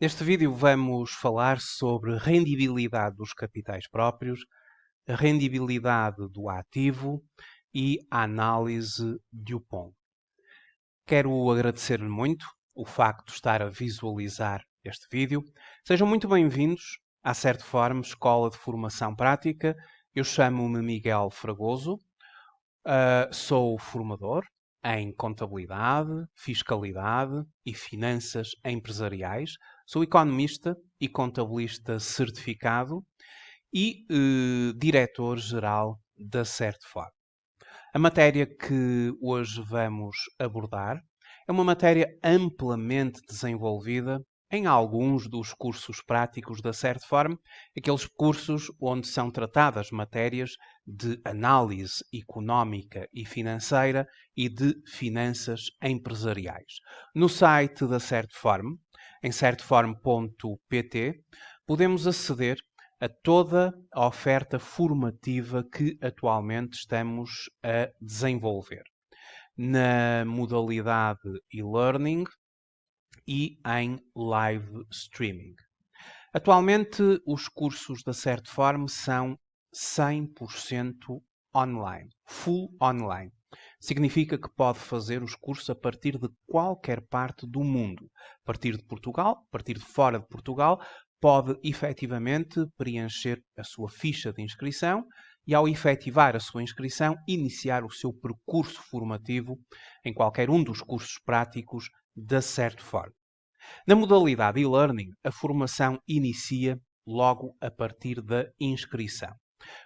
Neste vídeo vamos falar sobre rendibilidade dos capitais próprios, a rendibilidade do ativo e a análise de Dupont. Quero agradecer-lhe muito o facto de estar a visualizar este vídeo. Sejam muito bem-vindos à Certform Escola de Formação Prática. Eu chamo-me Miguel Fragoso, sou formador em contabilidade, fiscalidade e finanças empresariais. Sou economista e contabilista certificado e diretor-geral da Certform. A matéria que hoje vamos abordar é uma matéria amplamente desenvolvida em alguns dos cursos práticos da Certform, aqueles cursos onde são tratadas matérias de análise económica e financeira e de finanças empresariais. No site da Certform, em certform.pt, podemos aceder a toda a oferta formativa que atualmente estamos a desenvolver na modalidade e-learning e em live streaming. Atualmente, os cursos da Certform são 100% online, full online. Significa que pode fazer os cursos a partir de qualquer parte do mundo. A partir de Portugal, a partir de fora de Portugal, pode efetivamente preencher a sua ficha de inscrição e, ao efetivar a sua inscrição, iniciar o seu percurso formativo em qualquer um dos cursos práticos da Certform. Na modalidade e-learning, a formação inicia logo a partir da inscrição.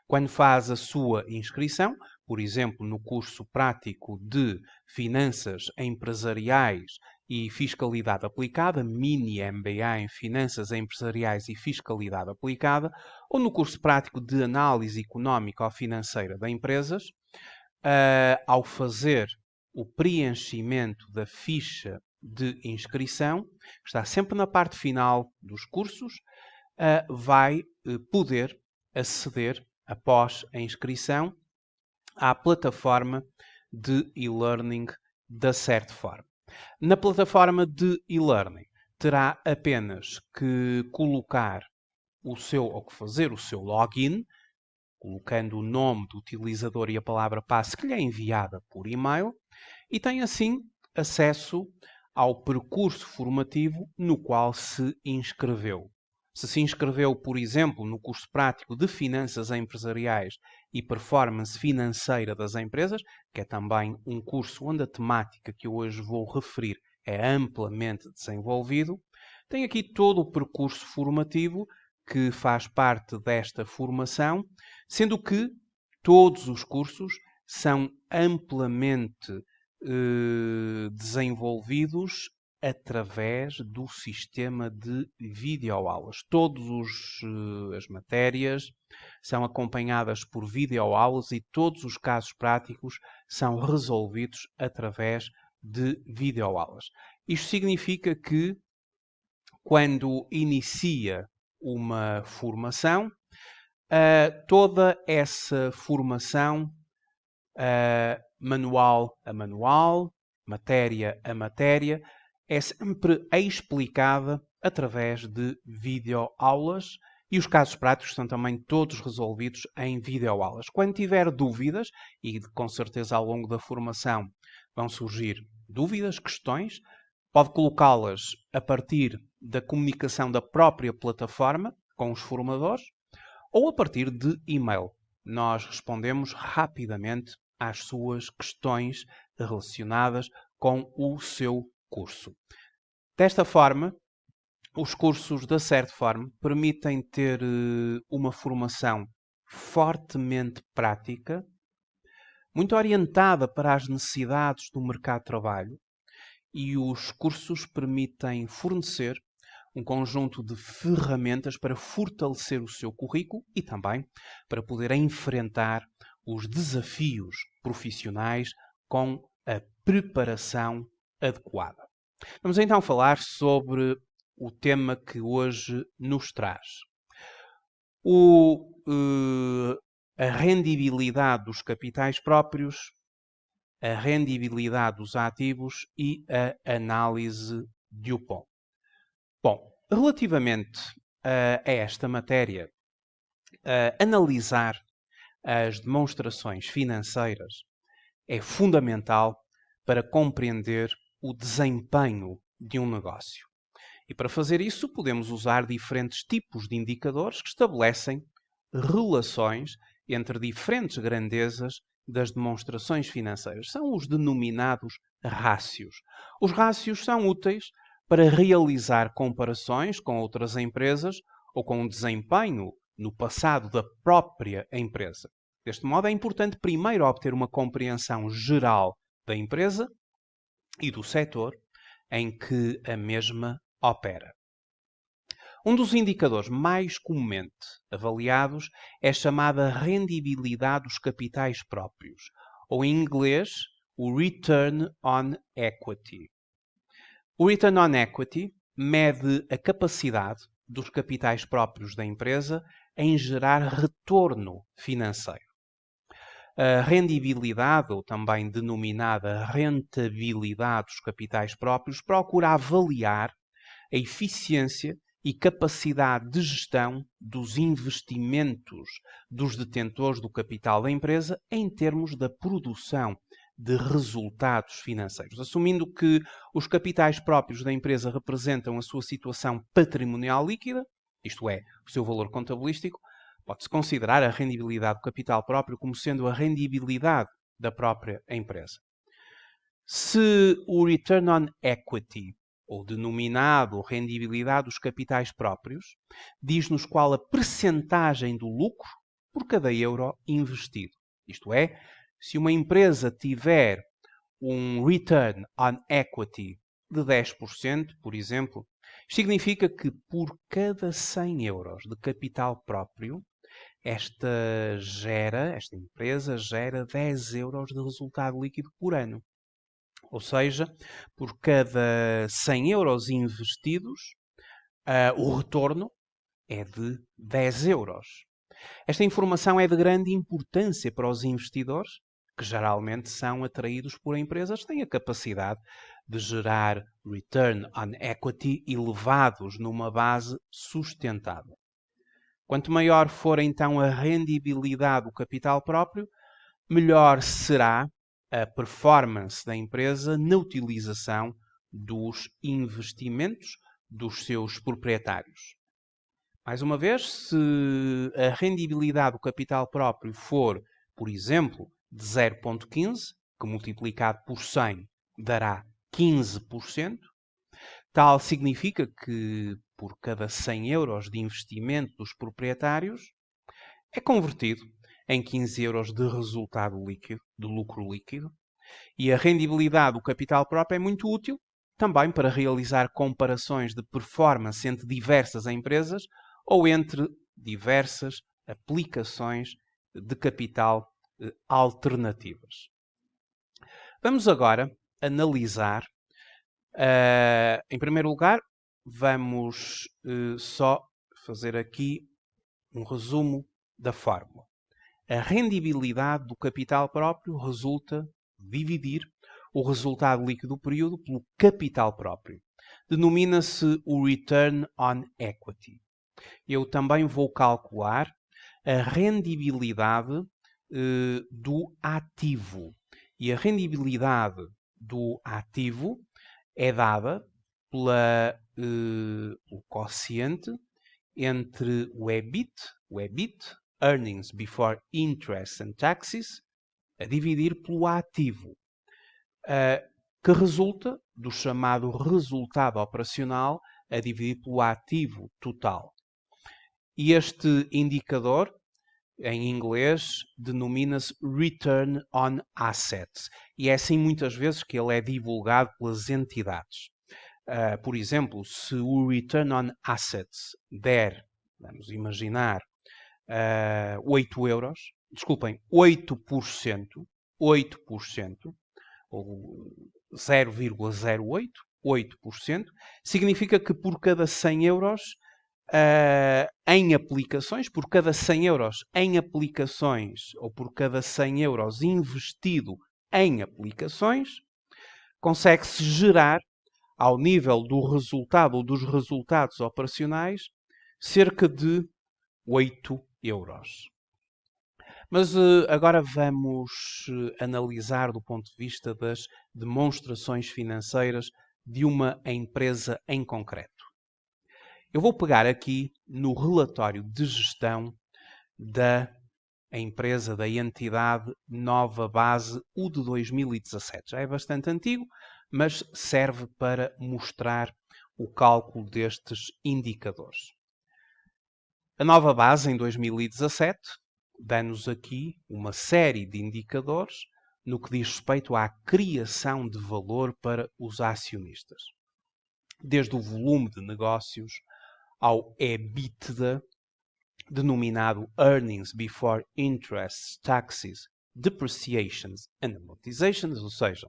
Quando faz a sua inscrição, por exemplo, no curso prático de Finanças Empresariais e Fiscalidade Aplicada, Mini MBA em Finanças Empresariais e Fiscalidade Aplicada, ou no curso prático de Análise Económica ou Financeira de Empresas, ao fazer o preenchimento da ficha de inscrição, que está sempre na parte final dos cursos, vai poder aceder, após a inscrição, à plataforma de e-learning da Certform. Na plataforma de e-learning, terá apenas que colocar ou que fazer o seu login, colocando o nome do utilizador e a palavra passe que lhe é enviada por e-mail, e tem assim acesso ao percurso formativo no qual se inscreveu. Se inscreveu, por exemplo, no curso prático de Finanças Empresariais e Performance Financeira das Empresas, que é também um curso onde a temática que eu hoje vou referir é amplamente desenvolvido, tem aqui todo o percurso formativo que faz parte desta formação, sendo que todos os cursos são amplamente desenvolvidos através do sistema de videoaulas. Todas as matérias são acompanhadas por videoaulas e todos os casos práticos são resolvidos através de videoaulas. Isto significa que, quando inicia uma formação, toda essa formação, manual a manual, matéria a matéria, é sempre explicada através de videoaulas e os casos práticos são também todos resolvidos em videoaulas. Quando tiver dúvidas, e com certeza ao longo da formação vão surgir dúvidas, questões, pode colocá-las a partir da comunicação da própria plataforma com os formadores ou a partir de e-mail. Nós respondemos rapidamente às suas questões relacionadas com o seu curso. Desta forma, os cursos da Certform permitem ter uma formação fortemente prática, muito orientada para as necessidades do mercado de trabalho, e os cursos permitem fornecer um conjunto de ferramentas para fortalecer o seu currículo e também para poder enfrentar os desafios profissionais com a preparação adequada. Vamos então falar sobre o tema que hoje nos traz. A rendibilidade dos capitais próprios, a rendibilidade dos ativos e a análise de Dupont. Bom, Relativamente a esta matéria, analisar as demonstrações financeiras é fundamental para compreender o desempenho de um negócio. E para fazer isso, podemos usar diferentes tipos de indicadores que estabelecem relações entre diferentes grandezas das demonstrações financeiras. São os denominados rácios. Os rácios são úteis para realizar comparações com outras empresas ou com o desempenho no passado da própria empresa. Deste modo, é importante primeiro obter uma compreensão geral da empresa e do setor em que a mesma opera. Um dos indicadores mais comumente avaliados é a chamada rendibilidade dos capitais próprios, ou em inglês, o Return on Equity. O Return on Equity mede a capacidade dos capitais próprios da empresa em gerar retorno financeiro. A rendibilidade, ou também denominada rentabilidade dos capitais próprios, procura avaliar a eficiência e capacidade de gestão dos investimentos dos detentores do capital da empresa em termos da produção de resultados financeiros. Assumindo que os capitais próprios da empresa representam a sua situação patrimonial líquida, isto é, o seu valor contabilístico, pode-se considerar a rendibilidade do capital próprio como sendo a rendibilidade da própria empresa. Se o Return on Equity, ou denominado rendibilidade dos capitais próprios, diz-nos qual a percentagem do lucro por cada euro investido. Isto é, se uma empresa tiver um Return on Equity de 10%, por exemplo, significa que por cada 100 euros de capital próprio, esta empresa gera 10 euros de resultado líquido por ano. Ou seja, por cada 100 euros investidos, o retorno é de 10 euros. Esta informação é de grande importância para os investidores, que geralmente são atraídos por empresas que têm a capacidade de gerar return on equity elevados numa base sustentável. Quanto maior for então a rendibilidade do capital próprio, melhor será a performance da empresa na utilização dos investimentos dos seus proprietários. Mais uma vez, se a rendibilidade do capital próprio for, por exemplo, de 0,15, que multiplicado por 100 dará 15%, tal significa que por cada 100 euros de investimento dos proprietários é convertido em 15 euros de resultado líquido, de lucro líquido, e a rendibilidade do capital próprio é muito útil também para realizar comparações de performance entre diversas empresas ou entre diversas aplicações de capital alternativas. Vamos agora analisar, em primeiro lugar, vamos só fazer aqui um resumo da fórmula. A rendibilidade do capital próprio resulta de dividir o resultado líquido do período pelo capital próprio. Denomina-se o Return on Equity. Eu também vou calcular a rendibilidade do ativo. E a rendibilidade do ativo é dada pelo quociente entre o EBIT, Earnings Before Interest and Taxes, a dividir pelo ativo, que resulta do chamado resultado operacional a dividir pelo ativo total. E este indicador, em inglês, denomina-se Return on Assets. E é assim muitas vezes que ele é divulgado pelas entidades. Por exemplo, se o Return on Assets der, vamos imaginar, 8 euros, desculpem, 8%, ou 0,08, 8%, significa que por cada 100 euros em aplicações, por cada 100 euros em aplicações, ou por cada 100 euros investido em aplicações, consegue-se gerar ao nível do resultado ou dos resultados operacionais, cerca de 8 euros. Mas agora vamos analisar do ponto de vista das demonstrações financeiras de uma empresa em concreto. Eu vou pegar aqui no relatório de gestão da empresa, da entidade Nova Base, o de 2017. Já é bastante antigo, mas serve para mostrar o cálculo destes indicadores. A Nova Base, em 2017, dá-nos aqui uma série de indicadores no que diz respeito à criação de valor para os acionistas. Desde o volume de negócios ao EBITDA, denominado Earnings Before Interest, Taxes, Depreciations and Amortizations, ou seja,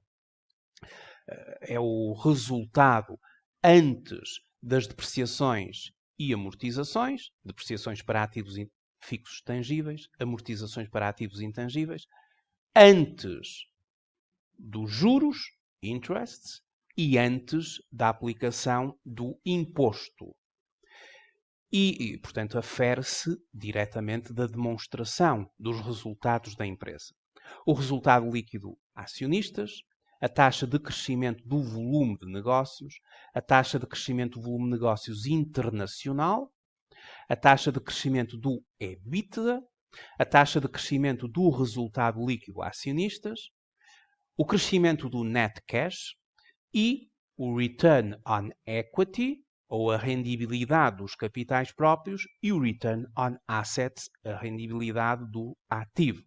é o resultado antes das depreciações e amortizações, depreciações para ativos fixos tangíveis, amortizações para ativos intangíveis, antes dos juros, interests, e antes da aplicação do imposto. E portanto, afere-se diretamente da demonstração dos resultados da empresa. O resultado líquido a acionistas, a taxa de crescimento do volume de negócios, a taxa de crescimento do volume de negócios internacional, a taxa de crescimento do EBITDA, a taxa de crescimento do resultado líquido a acionistas, o crescimento do net cash e o return on equity, ou a rendibilidade dos capitais próprios, e o return on assets, a rendibilidade do ativo.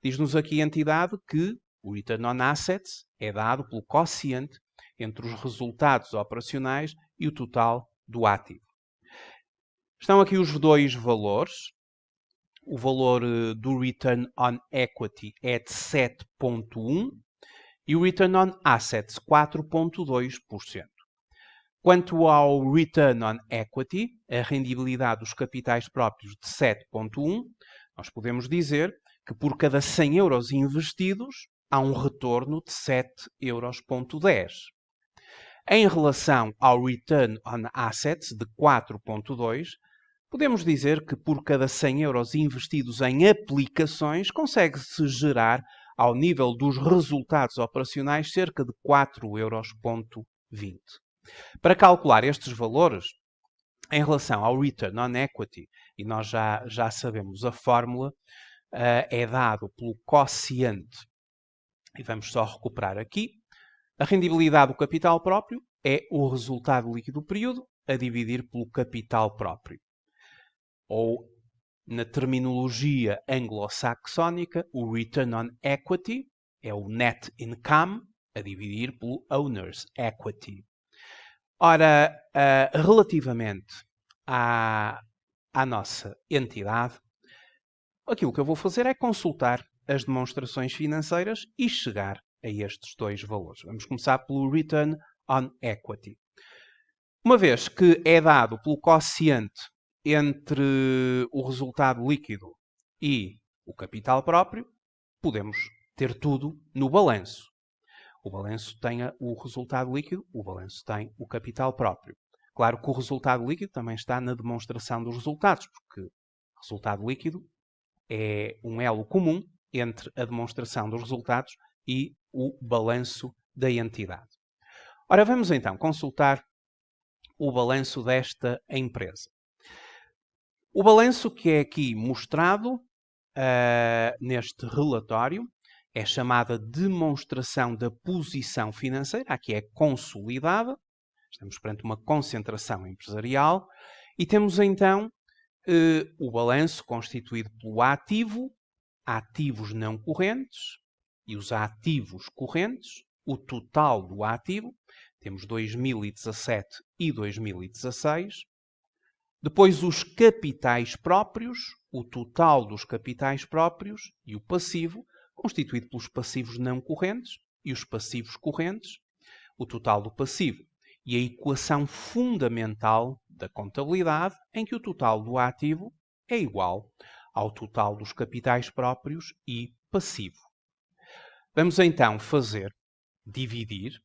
Diz-nos aqui a entidade que o return on assets é dado pelo quociente entre os resultados operacionais e o total do ativo. Estão aqui os dois valores. O valor do return on equity é de 7,1% e o return on assets 4,2%. Quanto ao return on equity, a rendibilidade dos capitais próprios de 7,1%, nós podemos dizer que por cada 100 euros investidos há um retorno de 7,10 euros. Em relação ao return on assets de 4,2%, podemos dizer que por cada 100 euros investidos em aplicações, consegue-se gerar, ao nível dos resultados operacionais, cerca de 4,20 euros. Para calcular estes valores, em relação ao return on equity, e nós já sabemos a fórmula, é dado pelo quociente, e vamos só recuperar aqui, a rendibilidade do capital próprio é o resultado líquido do período a dividir pelo capital próprio. Ou, na terminologia anglo-saxónica, o return on equity é o net income a dividir pelo owner's equity. Ora, relativamente à nossa entidade, aquilo que eu vou fazer é consultar as demonstrações financeiras e chegar a estes dois valores. Vamos começar pelo return on equity. Uma vez que é dado pelo quociente entre o resultado líquido e o capital próprio, podemos ter tudo no balanço. O balanço tem o resultado líquido, o balanço tem o capital próprio. Claro que o resultado líquido também está na demonstração dos resultados, porque o resultado líquido é um elo comum entre a demonstração dos resultados e o balanço da entidade. Ora, vamos então consultar o balanço desta empresa. O balanço que é aqui mostrado neste relatório é chamada demonstração da posição financeira, aqui é consolidada, estamos perante uma concentração empresarial, e temos então o balanço constituído pelo ativo, ativos não correntes e os ativos correntes, o total do ativo, temos 2017 e 2016, depois os capitais próprios, o total dos capitais próprios e o passivo, constituído pelos passivos não correntes e os passivos correntes, o total do passivo e a equação fundamental da contabilidade, em que o total do ativo é igual ao total dos capitais próprios e passivo. Vamos então dividir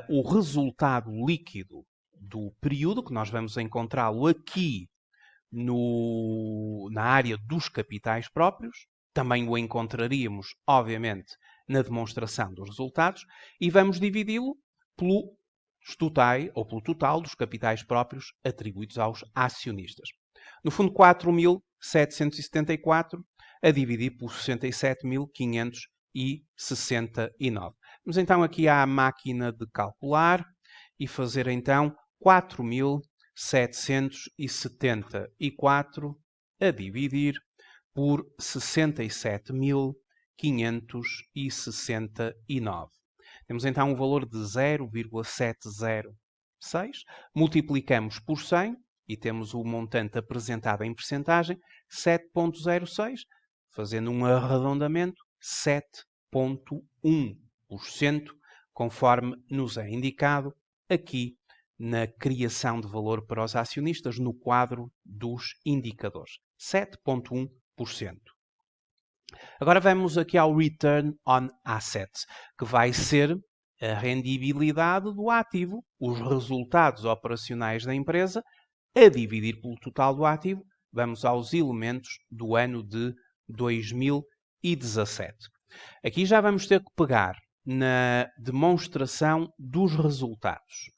o resultado líquido do período, que nós vamos encontrá-lo aqui na área dos capitais próprios, também o encontraríamos, obviamente, na demonstração dos resultados, e vamos dividi-lo pelo total dos capitais próprios atribuídos aos acionistas. No fundo, 4.774 a dividir por 67.569. Vamos então aqui à máquina de calcular e fazer então 4.774 a dividir por 67.569. Temos então um valor de 0,706. Multiplicamos por 100 e temos o montante apresentado em percentagem, 7,06, fazendo um arredondamento, 7,1%, conforme nos é indicado aqui na criação de valor para os acionistas no quadro dos indicadores. 7,1%. Agora vamos aqui ao Return on Assets, que vai ser a rendibilidade do ativo, os resultados operacionais da empresa, a dividir pelo total do ativo. Vamos aos elementos do ano de 2017. Aqui já vamos ter que pegar na demonstração dos resultados,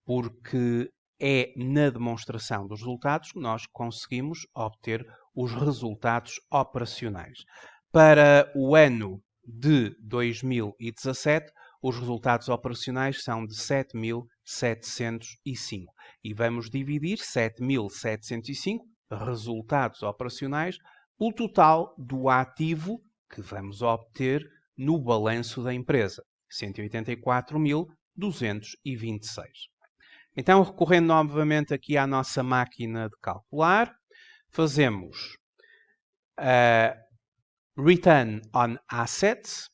porque é na demonstração dos resultados que nós conseguimos obter os resultados operacionais. Para o ano de 2017, os resultados operacionais são de 7.705 e vamos dividir 7.705 resultados operacionais pelo total do ativo que vamos obter no balanço da empresa, 184.226. Então, recorrendo novamente aqui à nossa máquina de calcular, fazemos Return on Assets,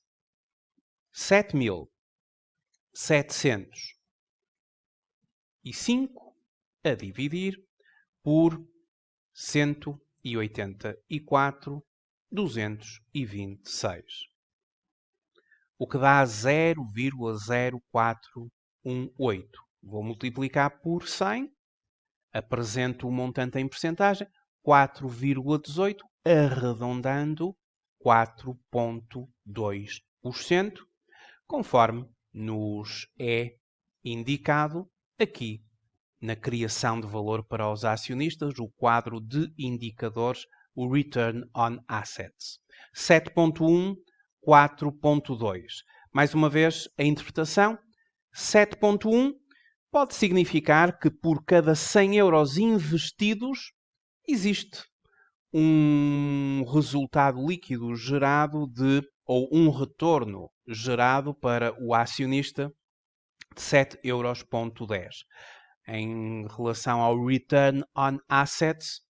7.705 a dividir por 184.226, o que dá 0,0418. Vou multiplicar por 100, apresento o montante em percentagem, 4,18, arredondando 4,2%, conforme nos é indicado aqui na criação de valor para os acionistas, o quadro de indicadores, o Return on Assets. 7,1, 4,2. Mais uma vez, a interpretação, 7,1 pode significar que por cada 100 euros investidos existe um resultado líquido gerado ou um retorno gerado para o acionista de 7,10 euros. Em relação ao Return on Assets,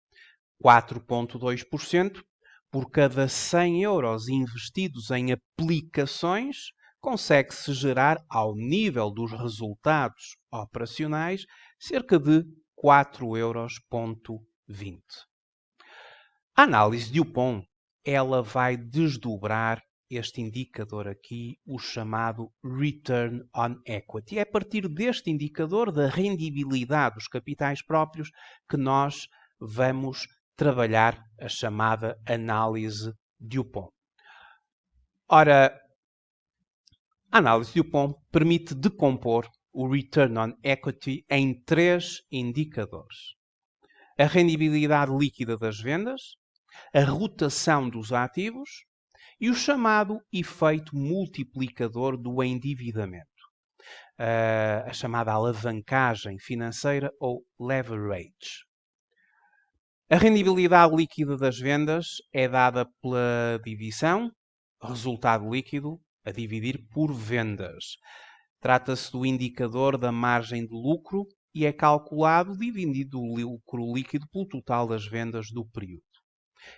4,2%, por cada 100 euros investidos em aplicações, consegue-se gerar, ao nível dos resultados operacionais, cerca de 4,20 euros. A análise de Dupont, ela vai desdobrar este indicador aqui, o chamado Return on Equity. É a partir deste indicador da rendibilidade dos capitais próprios que nós vamos trabalhar a chamada análise de Dupont. Ora, a análise de Dupont permite decompor o Return on Equity em 3 indicadores: a rendibilidade líquida das vendas, a rotação dos ativos e o chamado efeito multiplicador do endividamento, a chamada alavancagem financeira ou leverage. A rendibilidade líquida das vendas é dada pela divisão resultado líquido a dividir por vendas. Trata-se do indicador da margem de lucro e é calculado dividindo o lucro líquido pelo total das vendas do período.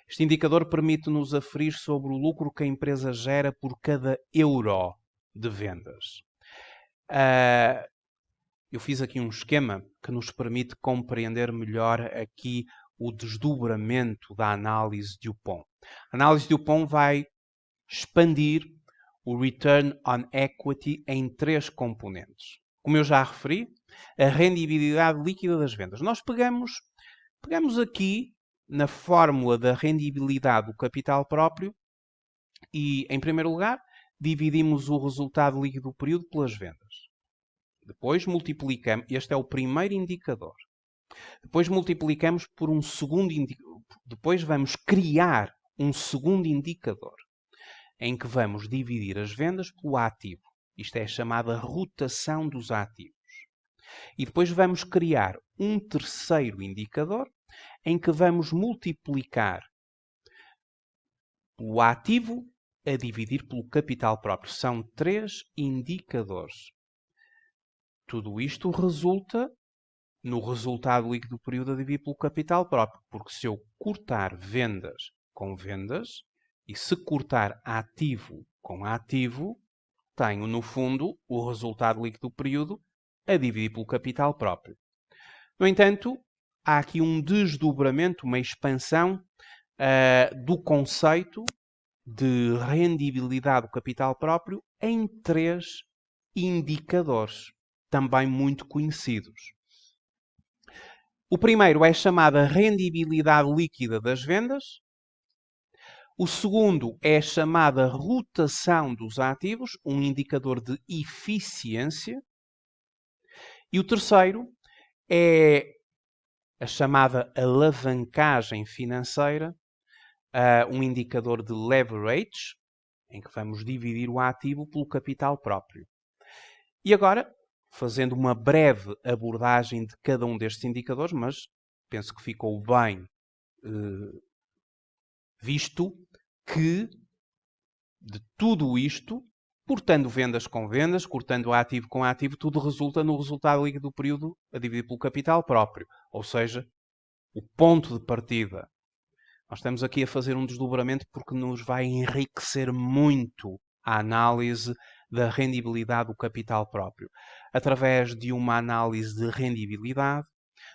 Este indicador permite-nos aferir sobre o lucro que a empresa gera por cada euro de vendas. Eu fiz aqui um esquema que nos permite compreender melhor aqui o desdobramento da análise de Dupont. A análise de Dupont vai expandir o Return on Equity em 3 componentes. Como eu já referi, a rendibilidade líquida das vendas. Nós pegamos aqui na fórmula da rendibilidade do capital próprio e, em primeiro lugar, dividimos o resultado líquido do período pelas vendas. Depois multiplicamos, este é o primeiro indicador. Depois multiplicamos por um segundo indicador. Depois vamos criar um segundo indicador, em que vamos dividir as vendas pelo ativo. Isto é chamada rotação dos ativos. E depois vamos criar um terceiro indicador, em que vamos multiplicar o ativo a dividir pelo capital próprio. São 3 indicadores. Tudo isto resulta no resultado líquido do período a dividir pelo capital próprio. Porque se eu cortar vendas com vendas e se cortar ativo com ativo, tenho, no fundo, o resultado líquido do período a dividir pelo capital próprio. No entanto, há aqui um desdobramento, uma expansão do conceito de rendibilidade do capital próprio em 3 indicadores, também muito conhecidos. O primeiro é chamada rendibilidade líquida das vendas. O segundo é chamada rotação dos ativos, um indicador de eficiência. E o terceiro é a chamada alavancagem financeira, um indicador de leverage, em que vamos dividir o ativo pelo capital próprio. E agora, fazendo uma breve abordagem de cada um destes indicadores, mas penso que ficou bem visto que de tudo isto, cortando vendas com vendas, cortando ativo com ativo, tudo resulta no resultado líquido do período a dividir pelo capital próprio. Ou seja, o ponto de partida. Nós estamos aqui a fazer um desdobramento porque nos vai enriquecer muito a análise da rendibilidade do capital próprio. Através de uma análise de rendibilidade,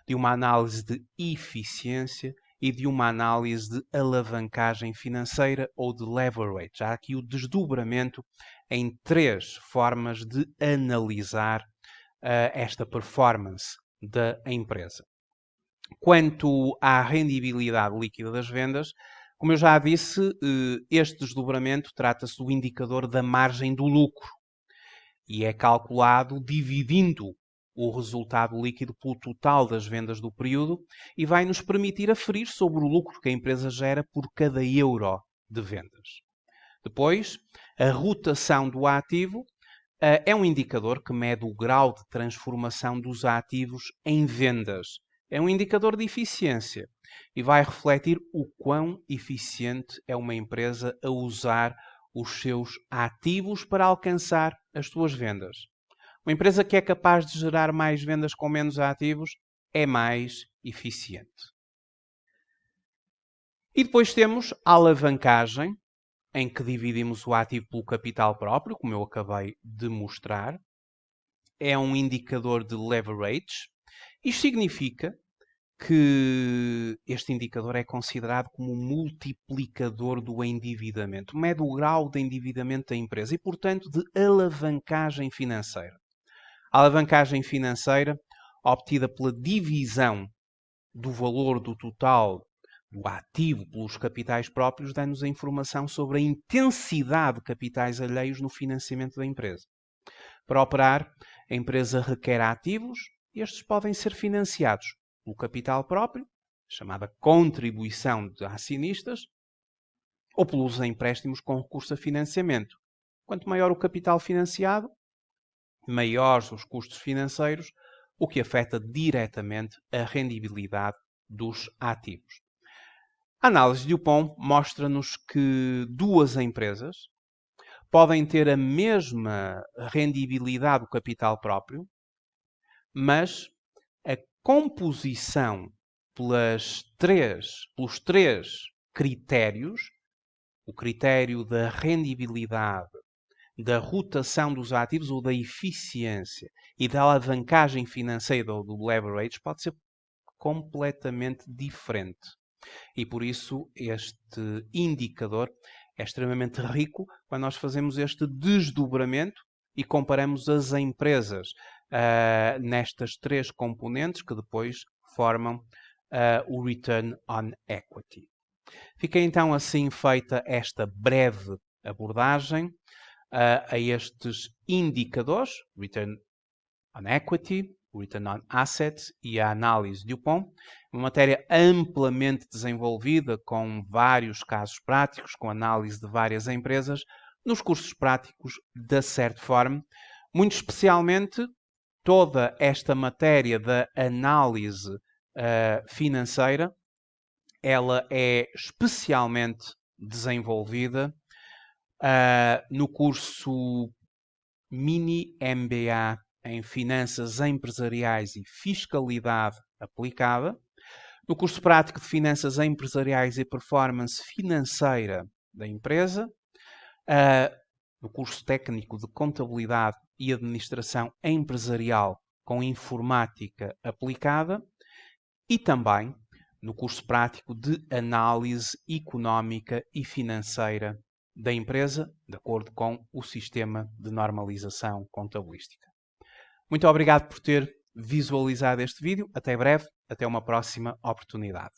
de uma análise de eficiência e de uma análise de alavancagem financeira ou de leverage. Há aqui o desdobramento em 3 formas de analisar esta performance da empresa. Quanto à rendibilidade líquida das vendas, como eu já disse, este desdobramento trata-se do indicador da margem do lucro e é calculado dividindo o resultado líquido pelo total das vendas do período e vai nos permitir aferir sobre o lucro que a empresa gera por cada euro de vendas. Depois, a rotação do ativo é um indicador que mede o grau de transformação dos ativos em vendas. É um indicador de eficiência e vai refletir o quão eficiente é uma empresa a usar os seus ativos para alcançar as suas vendas. Uma empresa que é capaz de gerar mais vendas com menos ativos é mais eficiente. E depois temos a alavancagem, em que dividimos o ativo pelo capital próprio, como eu acabei de mostrar. É um indicador de leverage. Isto significa que este indicador é considerado como um multiplicador do endividamento. Mede o grau de endividamento da empresa e, portanto, de alavancagem financeira. A alavancagem financeira, obtida pela divisão do valor do total do ativo pelos capitais próprios, dá-nos a informação sobre a intensidade de capitais alheios no financiamento da empresa. Para operar, a empresa requer ativos e estes podem ser financiados pelo capital próprio, chamada contribuição de acionistas, ou pelos empréstimos com recurso a financiamento. Quanto maior o capital financiado, maiores os custos financeiros, o que afeta diretamente a rendibilidade dos ativos. A análise de Dupont mostra-nos que 2 empresas podem ter a mesma rendibilidade do capital próprio, mas a composição pelos 3 critérios, o critério da rendibilidade, da rotação dos ativos ou da eficiência e da alavancagem financeira ou do leverage, pode ser completamente diferente. E por isso este indicador é extremamente rico quando nós fazemos este desdobramento e comparamos as empresas nestas três componentes que depois formam o Return on Equity. Fica então assim feita esta breve abordagem a estes indicadores, Return on Equity, Return on Assets e a análise DuPont, uma matéria amplamente desenvolvida com vários casos práticos, com análise de várias empresas, nos cursos práticos da Certform, muito especialmente toda esta matéria da análise financeira, ela é especialmente desenvolvida no curso Mini MBA em Finanças Empresariais e Fiscalidade Aplicada, no curso prático de Finanças Empresariais e Performance Financeira da empresa, no curso técnico de Contabilidade e Administração Empresarial com Informática Aplicada e também no curso prático de Análise Económica e Financeira da empresa, de acordo com o sistema de normalização contabilística. Muito obrigado por ter visualizado este vídeo. Até breve, até uma próxima oportunidade.